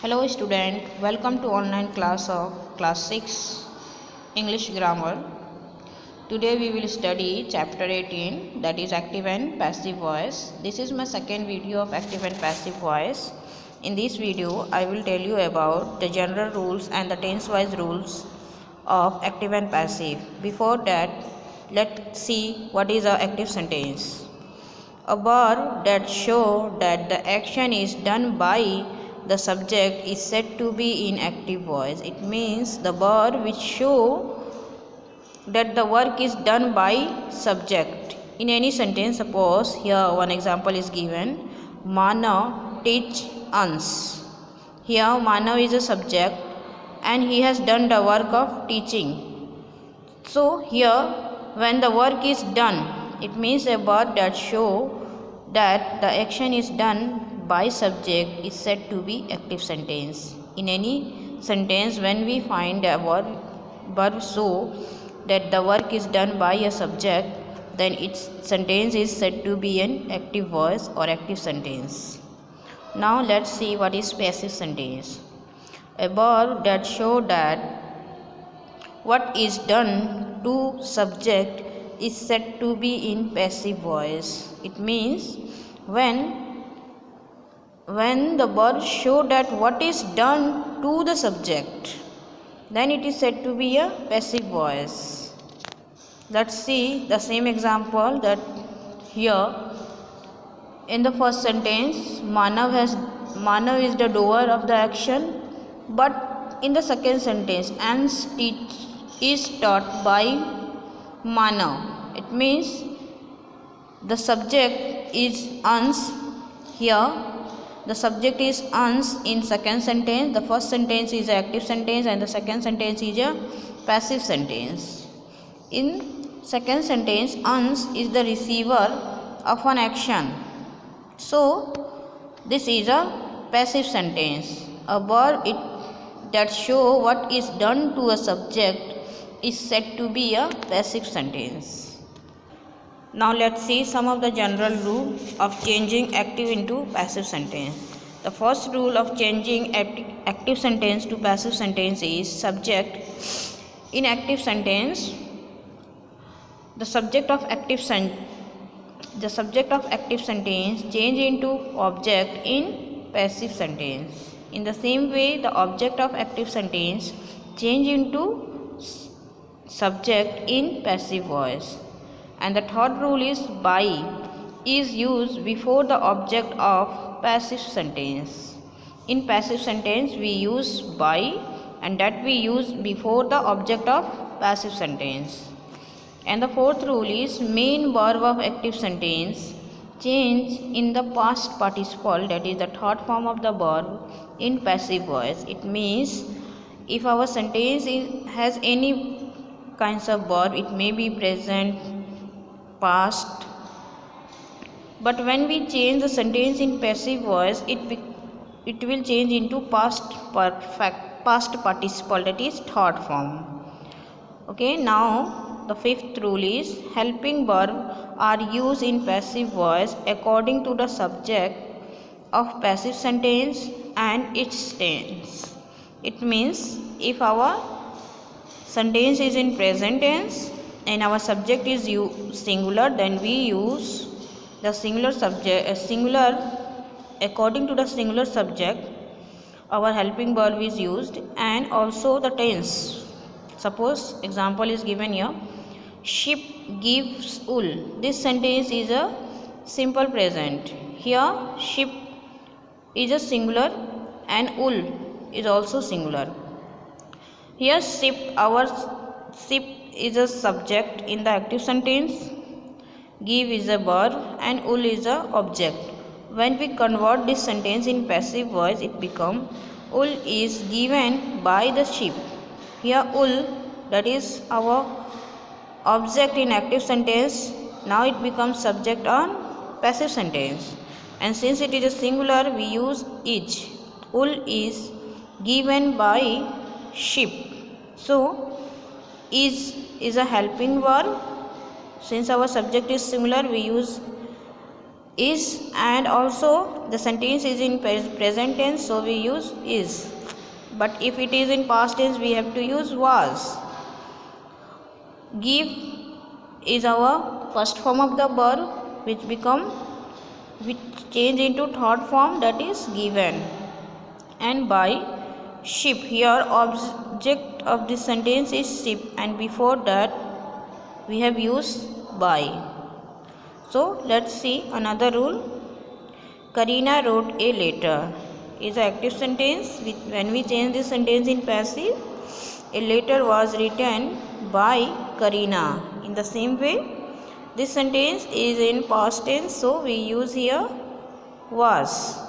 Hello student, welcome to online class of class 6 English grammar. Today we will study chapter 18, that is active and passive voice. This is my second video of active and passive voice. In this video I will tell you about the general rules and the tense wise rules of active and passive. Before that, let's see what is a active sentence. A verb that show that the action is done by the subject is said to be in active voice. It means the verb which show that the work is done by subject. In any sentence, suppose here one example is given, Manav teach us. Here Manav is a subject and he has done the work of teaching. So here when the work is done, it means a verb that show that the action is done by subject is said to be active sentence. In any sentence, when we find a verb show that the work is done by a subject, then its sentence is said to be an active voice or active sentence. Now let's see what is passive sentence. A verb that show that what is done to subject is said to be in passive voice. It means when the verb show that what is done to the subject, then it is said to be a passive voice. Let's see the same example, that here in the first sentence Manav is the doer of the action, but in the second sentence Ans is taught by Manav. It means the subject is Ans. Here the subject is Ans in second sentence. The first sentence is an active sentence and the second sentence is a passive sentence. In second sentence, Ans is the receiver of an action. So this is a passive sentence. A verb that show what is done to a subject is said to be a passive sentence. Now let's see some of the general rules of changing active into passive sentence. The first rule of changing active sentence to passive sentence is subject. In active sentence, the subject of active sentence change into object in passive sentence. In the same way, the object of active sentence change into subject in passive voice. And the third rule is by is used before the object of passive sentence. In passive sentence we use by, and that we use before the object of passive sentence. And the fourth rule is main verb of active sentence change in the past participle, that is the third form of the verb in passive voice. It means if our sentence has any kinds of verb, it may be present, past, but when we change the sentence in passive voice, it will change into past participle, that is third form. Okay, now the fifth rule is helping verb are used in passive voice according to the subject of passive sentence and its tense. It means if our sentence is in present tense and our subject is singular, then we use the singular according to the singular subject our helping verb is used, and also the tense. Suppose example is given here, sheep gives wool. This sentence is a simple present. Here sheep is a singular and wool is also singular. Here sheep is a subject in the active sentence, give is a verb and wool is a object. When we convert this sentence in passive voice, it becomes wool is given by the sheep. Here wool, that is our object in active sentence, now it becomes subject on passive sentence, and since it is a singular we use is. Wool is given by sheep. So is a helping verb. Since our subject is singular, we use is, and also the sentence is in present tense, so we use is. But if it is in past tense, we have to use was. Give is our first form of the verb, which change into third form, that is given. And buy, ship. Here object of this sentence is ship, and before that we have used buy. So let's see another rule. Karina wrote a letter is an active sentence. When we change this sentence in passive, a letter was written by Karina. In the same way, this sentence is in past tense, so we use here was.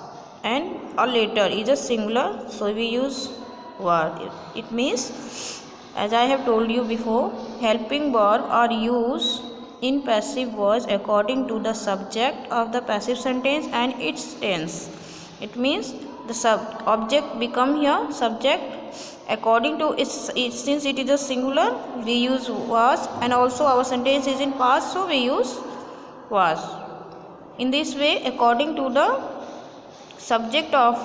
And a letter is a singular, so we use was. It means, as I have told you before, helping verb are used in passive voice according to the subject of the passive sentence and its tense. It means the object become here subject according to its, since it is a singular, we use was, and also our sentence is in past, so we use was. In this way, according to the subject of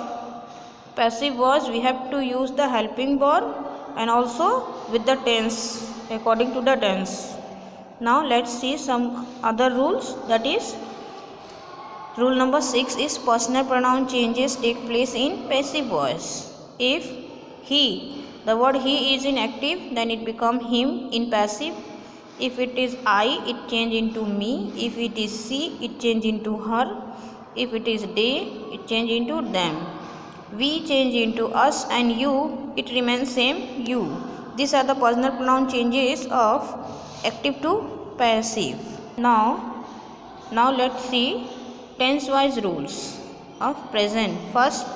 passive voice, we have to use the helping verb, and also with the tense, according to the tense. Now let's see some other rules. That is, rule number 6 is personal pronoun changes take place in passive voice. If he, the word he is in active, then it become him in passive. If it is I, it change into me. If it is she, it change into her. If it is they, it change into them. We change into us, and you, it remains same, you. These are the personal pronoun changes of active to passive. Now let's see tense wise rules of present. First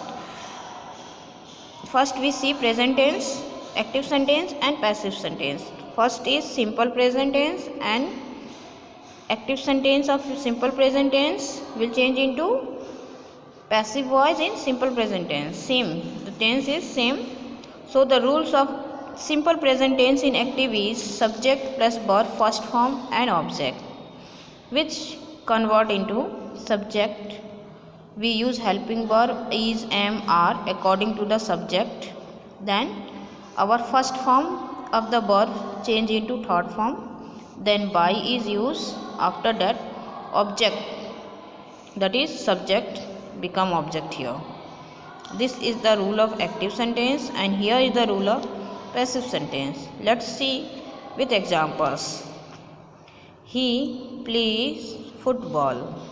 we see present tense, active sentence and passive sentence. First is simple present tense, and active sentence of simple present tense will change into passive voice in simple present tense. Same, the tense is same. So the rules of simple present tense in active is subject plus verb, first form and object, which convert into subject. We use helping verb is, am, are according to the subject. Then our first form of the verb change into third form. Then by is used. After that, object, that is subject, become object here. This is the rule of active sentence, and here is the rule of passive sentence. Let's see with examples. He plays football.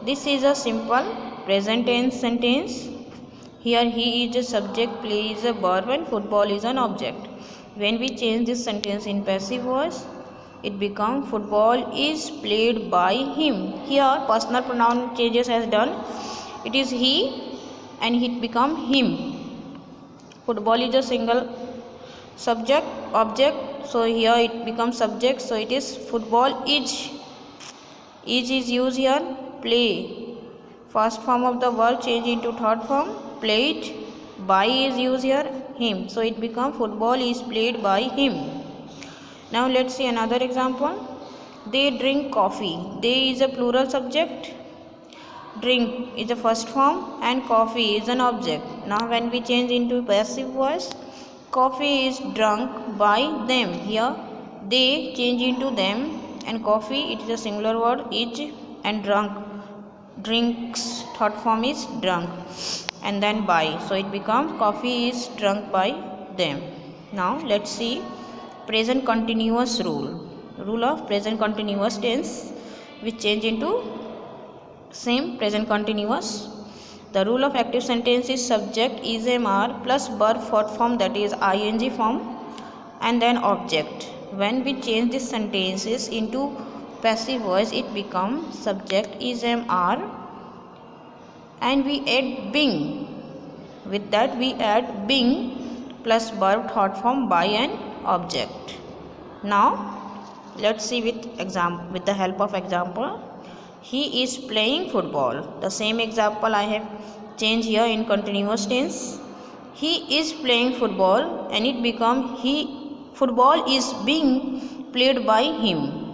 This is a simple present tense sentence. Here he is a subject, play is a verb, and football is an object. When we change this sentence in passive voice, it becomes football is played by him. Here personal pronoun changes has done. It is he and it become him. Football is a single subject object, so here it becomes subject, so it is football is. Is used here. Play, first form of the verb change into third form, played. By is used here, him, so it becomes football is played by him. Now let's see another example. They drink coffee. They is a plural subject, drink is a first form, and coffee is an object. Now when we change into passive voice, coffee is drunk by them. Here they change into them, and coffee, it is a singular word, is, and drunk, drinks, third form is drunk, and then by, so it becomes coffee is drunk by them. Now let's see present continuous rule of present continuous tense, which change into same present continuous. The rule of active sentence is subject is, am, are plus verb fourth form, that is ing form, and then object. When we change these sentences into passive voice, it becomes subject is, am, are, and we add being. With that we add being plus verb third form by an object. Now let's see with the help of example. He is playing football. The same example I have changed here in continuous tense. He is playing football, and it become football is being played by him.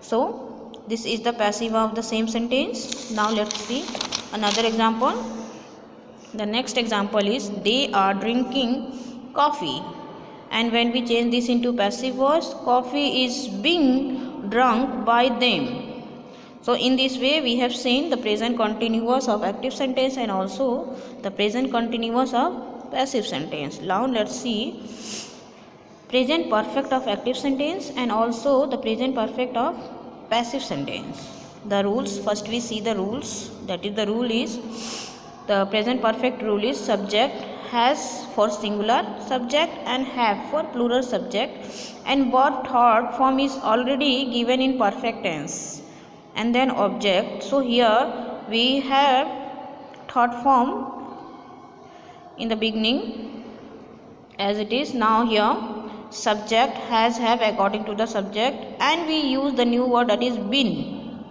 So This is the passive of the same sentence. Now let's see another example. The next example is they are drinking coffee. And when we change this into passive voice, coffee is being drunk by them. So in this way we have seen the present continuous of active sentence and also the present continuous of passive sentence. Now let's see present perfect of active sentence and also the present perfect of passive sentence. The rules, first we see the rules. That is, the rule is, the present perfect rule is subject has for singular, subject and have for plural subject, and verb third form is already given in perfect tense, and then object. So here we have third form in the beginning as it is. Now here subject has, have according to the subject, and we use the new word that is been,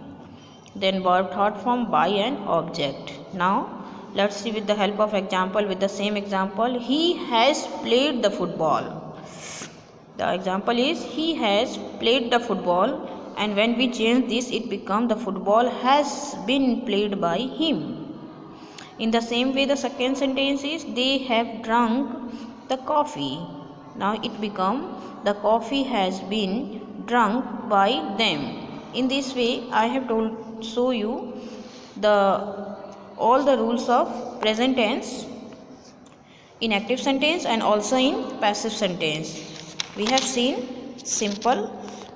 then verb third form by an object. Now let's see with the help of example. With the same example, he has played the football. The example is he has played the football, and when we change this it becomes the football has been played by him. In the same way the second sentence is they have drunk the coffee. Now it becomes the coffee has been drunk by them. In this way I have told show you all the rules of present tense in active sentence and also in passive sentence. We have seen simple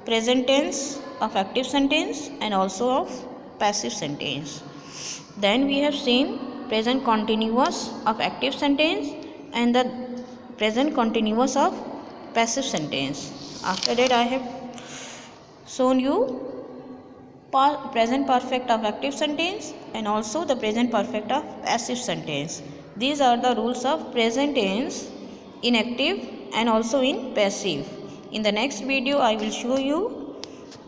present tense of active sentence and also of passive sentence. Then we have seen present continuous of active sentence and the present continuous of passive sentence. After that I have shown you present perfect of active sentence and also the present perfect of passive sentence. These are the rules of present tense in active and also in passive. In the next video I will show you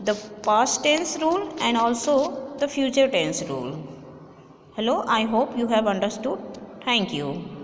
the past tense rule and also the future tense rule. Hello, I hope you have understood. Thank you.